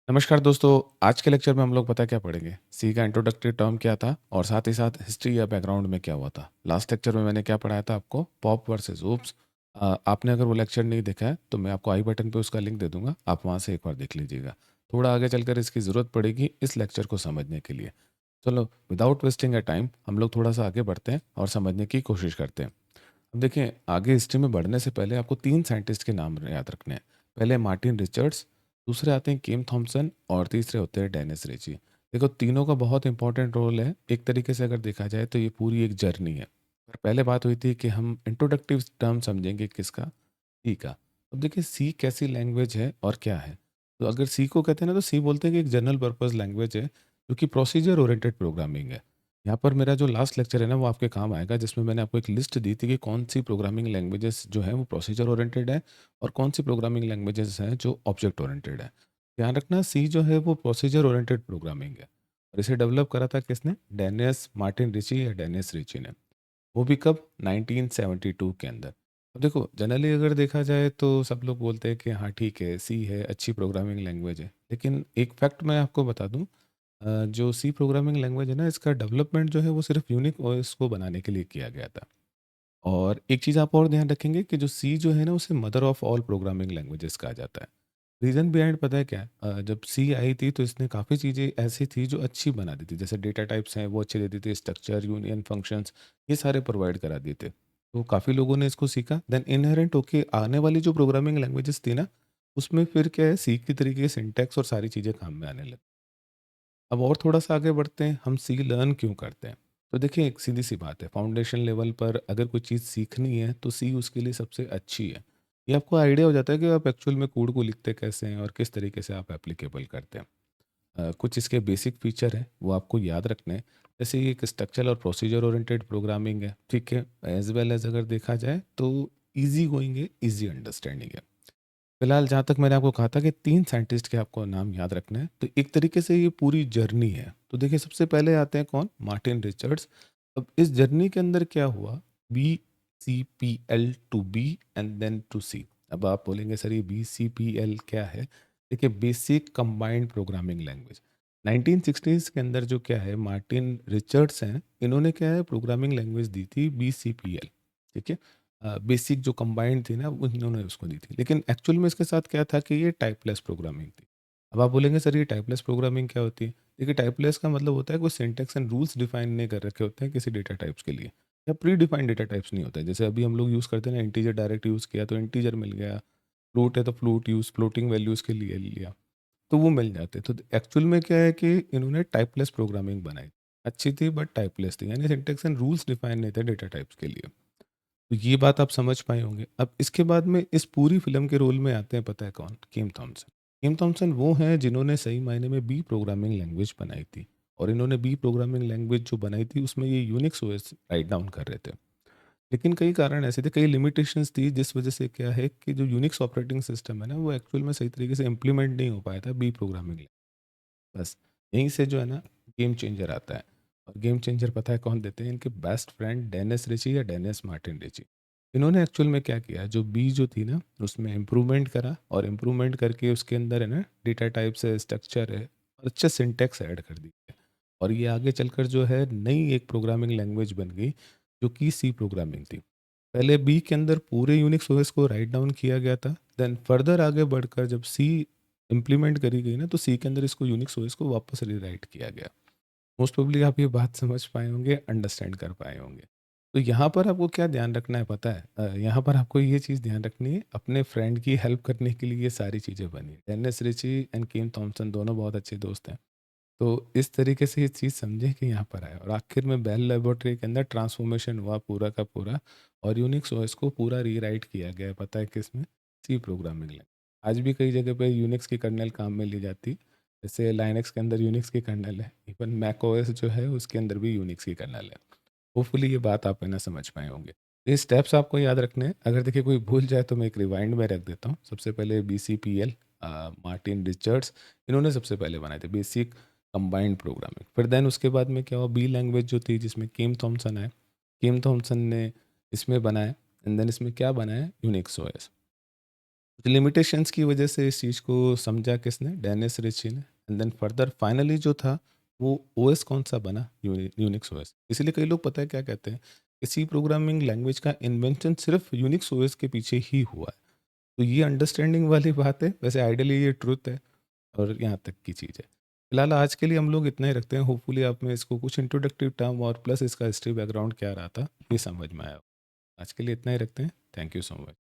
नमस्कार दोस्तों। आज के लेक्चर में हम लोग पता क्या पढ़ेंगे, सी का इंट्रोडक्टरी टर्म क्या था और साथ ही साथ हिस्ट्री या बैकग्राउंड में क्या हुआ था। लास्ट लेक्चर में मैंने क्या पढ़ाया था आपको, पॉप वर्सेस ओप्स। आपने अगर वो लेक्चर नहीं देखा है तो मैं आपको आई बटन पे उसका लिंक दे दूंगा, आप वहाँ से एक बार देख लीजिएगा। थोड़ा आगे चलकर इसकी ज़रूरत पड़ेगी इस लेक्चर को समझने के लिए। चलो, विदाउट वेस्टिंग अ टाइम हम लोग थोड़ा सा आगे बढ़ते हैं और समझने की कोशिश करते हैं। अब देखिए, आगे हिस्ट्री में बढ़ने से पहले आपको तीन साइंटिस्ट के नाम याद रखने हैं। पहले मार्टिन रिचर्ड्स, दूसरे आते हैं किम थॉमसन और तीसरे होते हैं डेनिस रिची। देखो, तीनों का बहुत इंपॉर्टेंट रोल है। एक तरीके से अगर देखा जाए तो ये पूरी एक जर्नी है। पर पहले बात हुई थी कि हम इंट्रोडक्टिव टर्म समझेंगे किसका, सी का। अब देखिए, सी कैसी लैंग्वेज है और क्या है। तो अगर सी को कहते हैं ना, तो सी बोलते हैं कि एक जनरल पर्पस लैंग्वेज है जो कि प्रोसीजर ओरिएंटेड प्रोग्रामिंग है। यहाँ पर मेरा जो लास्ट लेक्चर है ना, वो आपके काम आएगा, जिसमें मैंने आपको एक लिस्ट दी थी कि कौन सी प्रोग्रामिंग लैंग्वेजेस जो है वो प्रोसीजर ओरिएंटेड है और कौन सी प्रोग्रामिंग लैंग्वेजेस हैं जो ऑब्जेक्ट ओरिएंटेड है। ध्यान रखना, सी जो है वो प्रोसीजर ओरिएंटेड प्रोग्रामिंग है और इसे डेवलप करा था किसने, डेनियस मार्टिन रिची या डेनियस रिची ने। वो भी कब, 1972 के अंदर। अब देखो, जनरली अगर देखा जाए तो सब लोग बोलते हैं कि हाँ ठीक है, सी है, अच्छी प्रोग्रामिंग लैंग्वेज है। लेकिन एक फैक्ट मैं आपको बता दूं, जो सी प्रोग्रामिंग लैंग्वेज है ना, इसका डेवलपमेंट जो है वो सिर्फ यूनिक ओएस को बनाने के लिए किया गया था। और एक चीज़ आप और ध्यान रखेंगे कि जो सी जो है ना, उसे mother of all programming languages कहा जाता है। रीज़न बिहाइंड पता है क्या है? जब सी आई थी तो इसने काफ़ी चीज़ें ऐसी थी जो अच्छी बना दी थी। जैसे डेटा टाइप्स हैं वो अच्छे देती थी, स्ट्रक्चर, यूनियन, फंक्शंस, ये सारे प्रोवाइड करा दिए थे। तो काफ़ी लोगों ने इसको सीखा। देन इनहेरेंट होके आने वाली जो प्रोग्रामिंग लैंग्वेजेस थी ना, उसमें फिर क्या है, सी की तरीके से सिंटैक्स और सारी चीज़ें काम में आने लगी। अब और थोड़ा-सा आगे बढ़ते हैं, हम सी लर्न क्यों करते हैं? तो देखिए, एक सीधी-सी बात है, फाउंडेशन लेवल पर अगर कोई चीज़ सीखनी है, तो सी उसके लिए सबसे अच्छी है। ये आपको आइडिया हो जाता है कि आप एक्चुअल में कोड को लिखते कैसे हैं और किस तरीके से आप एप्लीकेबल करते हैं। कुछ इसके बेसिक फीचर हैं, वो आपको याद रखने हैं। जैसे ये एक स्ट्रक्चरल और प्रोसीजर ओरिएंटेड प्रोग्रामिंग है, ठीक है? एज़ वेल एज़ अगर देखा जाए तो ईज़ी गोइंग है, ईज़ी अंडरस्टैंडिंग है। फिलहाल जहाँ तक मैंने आपको कहा था कि 3 साइंटिस्ट के आपको नाम याद रखने हैं, तो एक तरीके से ये पूरी जर्नी है। तो देखिए, सबसे पहले आते हैं कौन? Martin Richards. अब इस जर्नी के अंदर क्या हुआ? BCPL to B and then to C. अब आप बोलेंगे सर ये बीसीपीएल क्या है? देखिए, basic combined programming language. 1960s के अंदर जो क्या है, मार्टिन रिचर्ड्स हैं, इन्होंने क्या है प्रोग्रामिंग लैंग्वेज दी थी बीसीपीएल, ठीक है? बेसिक जो कंबाइंड थी ना, वो इन्होंने उसको दी थी। लेकिन एक्चुअल में इसके साथ क्या था कि ये टाइपलेस प्रोग्रामिंग थी। अब आप बोलेंगे सर ये टाइपलेस प्रोग्रामिंग क्या होती है? देखिए, टाइपलेस का मतलब होता है कोई सिंटैक्स एंड रूल्स डिफाइन नहीं कर रखे होते हैं किसी डेटा टाइप्स के लिए, या प्री डिफाइंड डेटा टाइप्स नहीं होता है। जैसे अभी हम लोग यूज़ करते हैं ना, इंटीजर डायरेक्ट यूज़ किया तो इंटीजर मिल गया, फ्लोट है तो फ्लोट यूज़ फ्लोटिंग वैल्यूज़ के लिए लिया, तो वो मिल जाते। तो एक्चुअल में क्या है कि इन्होंने टाइपलेस प्रोग्रामिंग बनाई। अच्छी थी बट टाइपलेस थी, यानी सिंटैक्स एंड रूल्स डिफाइन नहीं थे डेटा टाइप्स के लिए। तो ये बात आप समझ पाए होंगे। अब इसके बाद में इस पूरी फ़िल्म के रोल में आते हैं, पता है कौन? किम थॉमसन। किम थॉमसन वो हैं जिन्होंने सही मायने में बी प्रोग्रामिंग लैंग्वेज बनाई थी, और इन्होंने बी प्रोग्रामिंग लैंग्वेज जो बनाई थी उसमें ये यूनिक्स ओएस राइट डाउन कर रहे थे। लेकिन कई कारण ऐसे थे, कई लिमिटेशंस थी, जिस वजह से क्या है कि जो यूनिक्स ऑपरेटिंग सिस्टम है ना, वो एक्चुअल में सही तरीके से इम्प्लीमेंट नहीं हो पाया था बी प्रोग्रामिंग। बस यहीं से जो है ना, गेम चेंजर आता है। और गेम चेंजर पता है कौन देते हैं? इनके बेस्ट फ्रेंड डेनिस रिची या डेनिस मार्टिन रिची। इन्होंने एक्चुअल में क्या किया, जो बी जो थी ना उसमें इम्प्रूवमेंट करा, और इम्प्रूवमेंट करके उसके अंदर है ना डेटा टाइप्स है, स्ट्रक्चर है, और अच्छे सिंटेक्स ऐड कर दी है। और ये आगे चलकर जो है नई एक प्रोग्रामिंग लैंग्वेज बन गई, जो कि सी प्रोग्रामिंग थी। पहले बी के अंदर पूरे यूनिक्स ओएस को राइट डाउन किया गया था। देन फर्दर आगे बढ़कर जब सी इम्प्लीमेंट करी गई ना, तो सी के अंदर इसको यूनिक्स ओएस को वापस रीराइट किया गया। मोस्ट प्रोबेबली आप ये बात समझ पाए होंगे, अंडरस्टैंड कर पाए होंगे। तो यहाँ पर आपको क्या ध्यान रखना है पता है? यहाँ पर आपको ये चीज़ ध्यान रखनी है, अपने फ्रेंड की हेल्प करने के लिए ये सारी चीज़ें बनी है। Dennis Ritchie and Kim Thomson दोनों बहुत अच्छे दोस्त हैं। तो इस तरीके से ये चीज़ समझें कि यहाँ पर आया, और आखिर में बेल लेबोरेटरी के अंदर ट्रांसफॉर्मेशन हुआ पूरा का पूरा, और यूनिक्स ओएस को पूरा रीराइट किया गया है, पता है किसमें? C programming language. आज भी कई जगह पे यूनिक्स की कर्नेल काम में ली जाती, जैसे लाइनक्स के अंदर यूनिक्स की कर्नेल है, इवन मैक ओएस जो है उसके अंदर भी यूनिक्स की कर्नेल है। होपफुली ये बात आप है ना समझ पाए होंगे। ये स्टेप्स आपको याद रखने हैं। अगर देखिए कोई भूल जाए तो मैं एक रिवाइंड में रख देता हूँ। सबसे पहले बीसीपीएल, मार्टिन रिचर्ड्स, इन्होंने सबसे पहले बनाए थे बेसिक कंबाइंड प्रोग्रामिंग। फिर देन उसके बाद में क्या हुआ, बी लैंग्वेज जो थी जिसमें किम थॉमसन आए, किम थॉमसन ने इसमें बनाया, एंड देन इसमें क्या बनाया, यूनिक्स ओएस। कुछ लिमिटेशंस की वजह से इस चीज़ को समझा किसने? डेनिस रिची ने। एंड देन फर्दर फाइनली जो था वो ओएस कौन-सा बना? Unix OS. इसीलिए कई लोग पता है क्या कहते हैं? कि सी प्रोग्रामिंग लैंग्वेज का इन्वेंशन सिर्फ़ यूनिक्स ओएस के पीछे ही हुआ है। तो ये अंडरस्टैंडिंग वाली बात है। वैसे आइडियली ये ट्रुथ है और यहाँ तक की चीज़ है। फिलहाल आज के लिए हम लोग इतना ही रखते हैं। होपफुली आप में इसको कुछ इंट्रोडक्टिव टर्म और प्लस इसका हिस्ट्री बैकग्राउंड क्या रहा था, ये समझ में आया हो। आज के लिए इतना ही रखते हैं। Thank you so much.